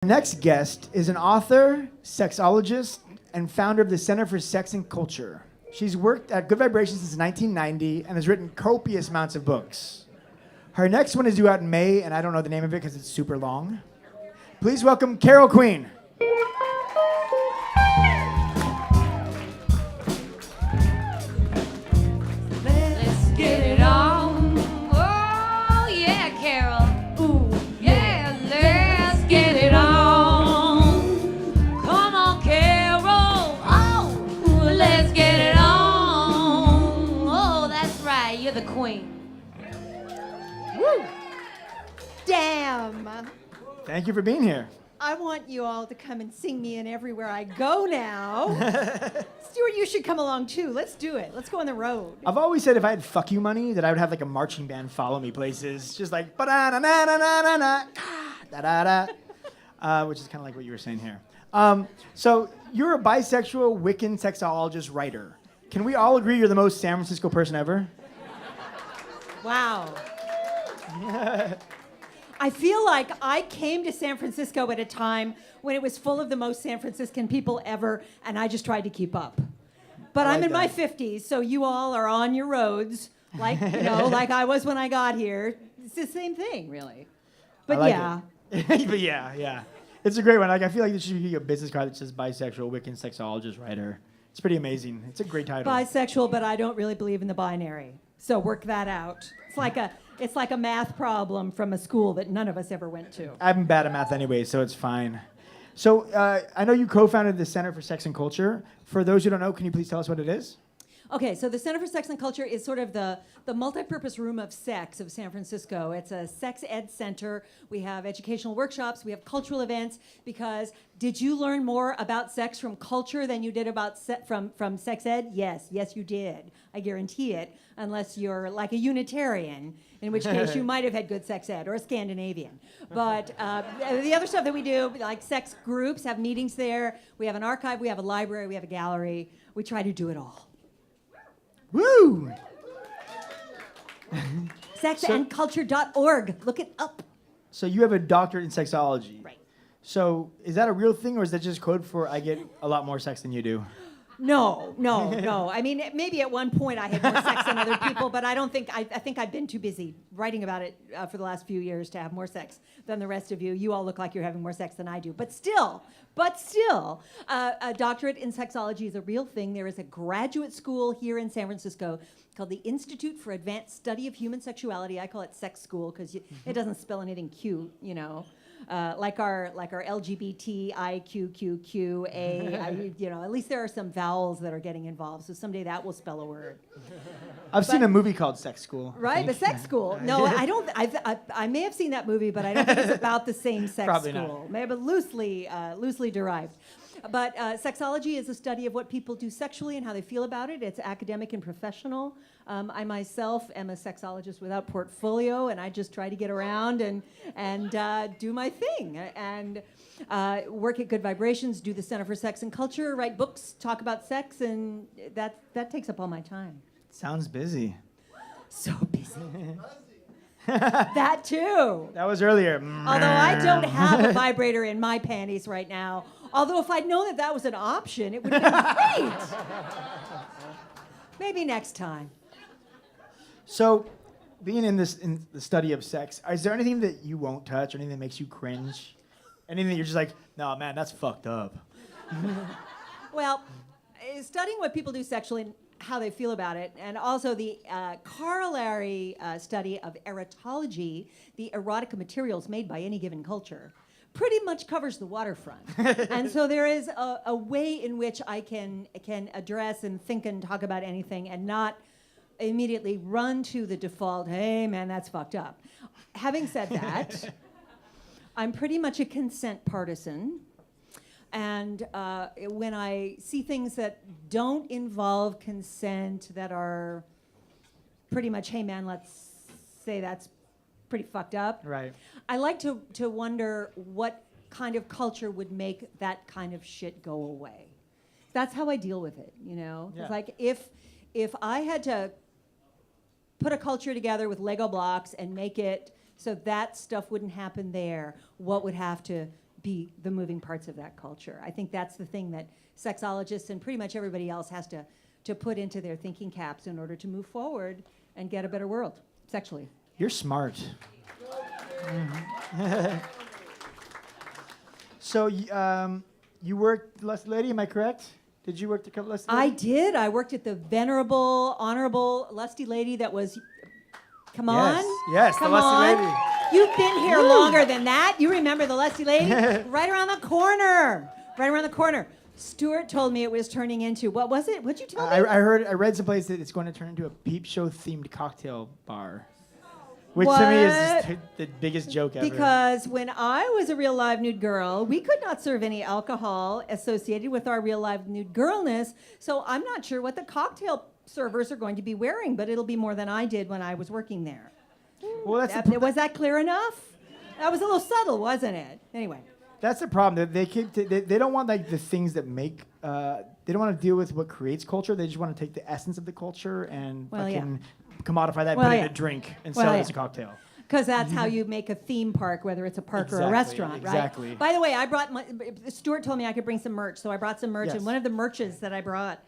Next guest is an author, sexologist, and founder of the Center for Sex and Culture. She's worked at Good Vibrations since 1990 and has written copious amounts of books. Her next one is due out in May, and I don't know the name of it because it's super long. Please welcome Carol Queen. Let's get it on. Oh, yeah, Carol. Ooh, yeah, let's get it on. Come on, Carol. Oh, let's get it on. Oh, that's right, you're the queen. Woo! Damn! Thank you for being here. I want you all to come and sing me in everywhere I go now. Stuart, you should come along too. Let's do it. Let's go on the road. I've always said if I had fuck you money that I would have like a marching band follow me places, just like ba-da-na-na-na-na-na, da-da-da, which is kind of like what you were saying here. So you're a bisexual Wiccan sexologist writer. Can we all agree you're the most San Francisco person ever? Wow. I feel like I came to San Francisco at a time when it was full of the most San Franciscan people ever, and I just tried to keep up. But I I'm like in my that. 50s, so you all are on your roads, like like I was when I got here. It's the same thing, really. But I like yeah. it. But yeah. It's a great one. Like I feel like there should be a business card that says bisexual Wiccan sexologist writer. It's pretty amazing. It's a great title. Bisexual, but I don't really believe in the binary. So work that out. It's like a math problem from a school that none of us ever went to. I'm bad at math anyway, so it's fine. So I know you co-founded the Center for Sex and Culture. For those who don't know, can you please tell us what it is? Okay, so the Center for Sex and Culture is sort of the multi-purpose room of sex of San Francisco. It's a sex ed center. We have educational workshops. We have cultural events. Because did you learn more about sex from culture than you did about from sex ed? Yes, you did. I guarantee it. Unless you're like a Unitarian, in which case you might have had good sex ed, or a Scandinavian. But the other stuff that we do, like sex groups, have meetings there. We have an archive. We have a library. We have a gallery. We try to do it all. Woo! Sexandculture.org. Look it up. So you have a doctorate in sexology. Right. So is that a real thing, or is that just code for I get a lot more sex than you do? No. I mean, maybe at one point I had more sex than other people, but I don't think, I think I've been too busy writing about it for the last few years to have more sex than the rest of you. You all look like you're having more sex than I do. But still, a doctorate in sexology is a real thing. There is a graduate school here in San Francisco called the Institute for Advanced Study of Human Sexuality. I call it sex school because it doesn't spell anything cute, you know. Like our LGBTIQQQA, at least there are some vowels that are getting involved. So someday that will spell a word. I've seen a movie called Sex School. Right, the sex school. No, I don't. I may have seen that movie, but I don't think it's about the same sex Probably school. not. Maybe loosely derived. But sexology is a study of what people do sexually and how they feel about it. It's academic and professional. I myself am a sexologist without portfolio, and I just try to get around and do my thing. And work at Good Vibrations, do the Center for Sex and Culture, write books, talk about sex, and that takes up all my time. Sounds busy. So busy. That too. That was earlier. Although I don't have a vibrator in my panties right now. Although if I'd known that was an option, it would have been great. Maybe next time. So, being in the study of sex, is there anything that you won't touch, or anything that makes you cringe? Anything that you're just like, no, man, that's fucked up. Well, studying what people do sexually and how they feel about it, and also the corollary study of erotology, the erotica materials made by any given culture, pretty much covers the waterfront. And so there is a way in which I can address and think and talk about anything and not immediately run to the default, hey, man, that's fucked up. Having said that, I'm pretty much a consent partisan. And when I see things that don't involve consent, that are pretty much, hey, man, let's say that's pretty fucked up. Right. I like to wonder what kind of culture would make that kind of shit go away. That's how I deal with it, you know? Yeah. It's like if I had to put a culture together with Lego blocks and make it so that stuff wouldn't happen there, what would have to be the moving parts of that culture. I think that's the thing that sexologists and pretty much everybody else has to put into their thinking caps in order to move forward and get a better world sexually. You're smart. So you worked Lusty Lady, am I correct? Did you work the Lusty Lady? I did. I worked at the venerable, honorable Lusty Lady that was. Come on. Yes, Come the Lusty on. Lady. You've been here longer than that. You remember the Lusty Lady? Right around the corner. Right around the corner. Stuart told me it was turning into, what was it? What'd you tell me? I read someplace that it's going to turn into a peep show themed cocktail bar. Which to me is just the biggest joke ever. Because when I was a real live nude girl, we could not serve any alcohol associated with our real live nude girlness. So I'm not sure what the cocktail servers are going to be wearing, but it'll be more than I did when I was working there. Well, Was that clear enough? That was a little subtle, wasn't it? Anyway. that's the problem. They don't want like the things that make. They don't want to deal with what creates culture. They just want to take the essence of the culture and commodify that, put it in a drink, and sell it as a cocktail. Because that's how you make a theme park, whether it's a park or a restaurant, right? Exactly. By the way, Stuart told me I could bring some merch, so I brought some merch, Yes. and one of the merches that I brought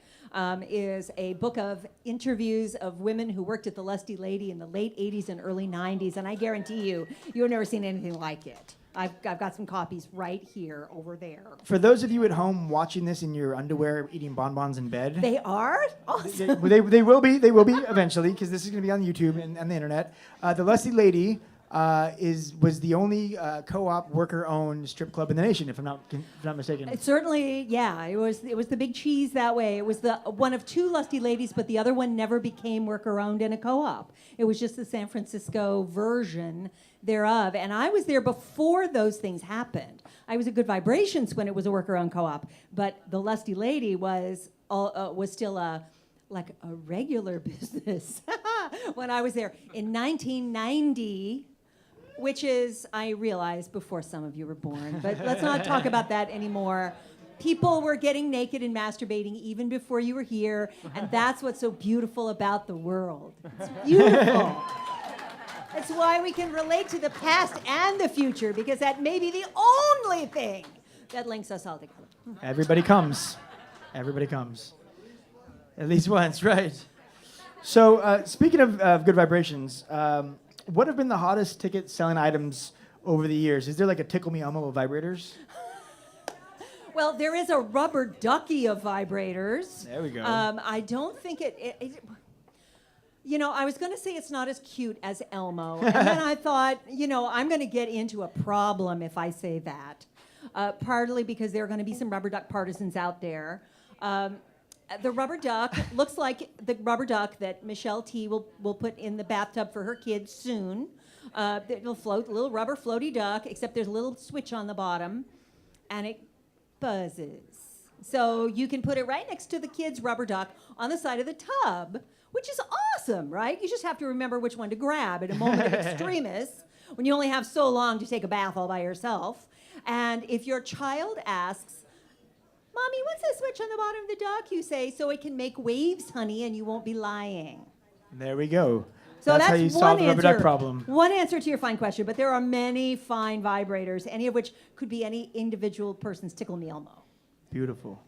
is a book of interviews of women who worked at the Lusty Lady in the late 80s and early 90s, and I guarantee you've never seen anything like it. I've got some copies right here over there. For those of you at home watching this in your underwear, eating bonbons in bed, They are? Awesome. they will be eventually, because this is going to be on YouTube and the internet. The Lusty Lady was the only co-op worker-owned strip club in the nation, if I'm not mistaken. It certainly, yeah. It was the big cheese that way. It was the one of two Lusty Ladies, but the other one never became worker-owned in a co-op. It was just the San Francisco version thereof. And I was there before those things happened. I was at Good Vibrations when it was a worker-owned co-op, but the Lusty Lady was still a regular business when I was there in 1990. Which is, I realize, before some of you were born, but let's not talk about that anymore. People were getting naked and masturbating even before you were here, and that's what's so beautiful about the world. It's beautiful. That's why we can relate to the past and the future, because that may be the only thing that links us all together. Everybody comes. Everybody comes. At least once, right? So, speaking of Good Vibrations, what have been the hottest ticket selling items over the years? Is there like a Tickle Me Elmo of vibrators? Well, there is a rubber ducky of vibrators. There we go. I don't think it I was going to say it's not as cute as Elmo. And then I thought, I'm going to get into a problem if I say that. Partly because there are going to be some rubber duck partisans out there. The rubber duck looks like the rubber duck that Michelle T will put in the bathtub for her kids soon. It'll float, a little rubber floaty duck, except there's a little switch on the bottom, and it buzzes. So you can put it right next to the kids' rubber duck on the side of the tub, which is awesome, right? You just have to remember which one to grab at a moment of extremis when you only have so long to take a bath all by yourself. And if your child asks, Mommy, what's the switch on the bottom of the duck? You say, so it can make waves, honey, and you won't be lying. There we go. So that's how you solve the rubber duck problem. One answer to your fine question, but there are many fine vibrators, any of which could be any individual person's Tickle Me Elmo. Beautiful.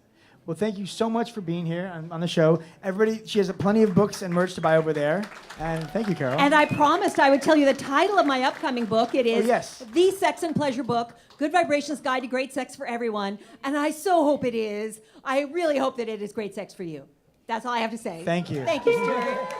Well, thank you so much for being here on the show. Everybody, she has plenty of books and merch to buy over there. And thank you, Carol. And I promised I would tell you the title of my upcoming book. It is The Sex and Pleasure Book, Good Vibrations Guide to Great Sex for Everyone. And I so hope it is. I really hope that it is great sex for you. That's all I have to say. Thank you. Thank you, Stuart.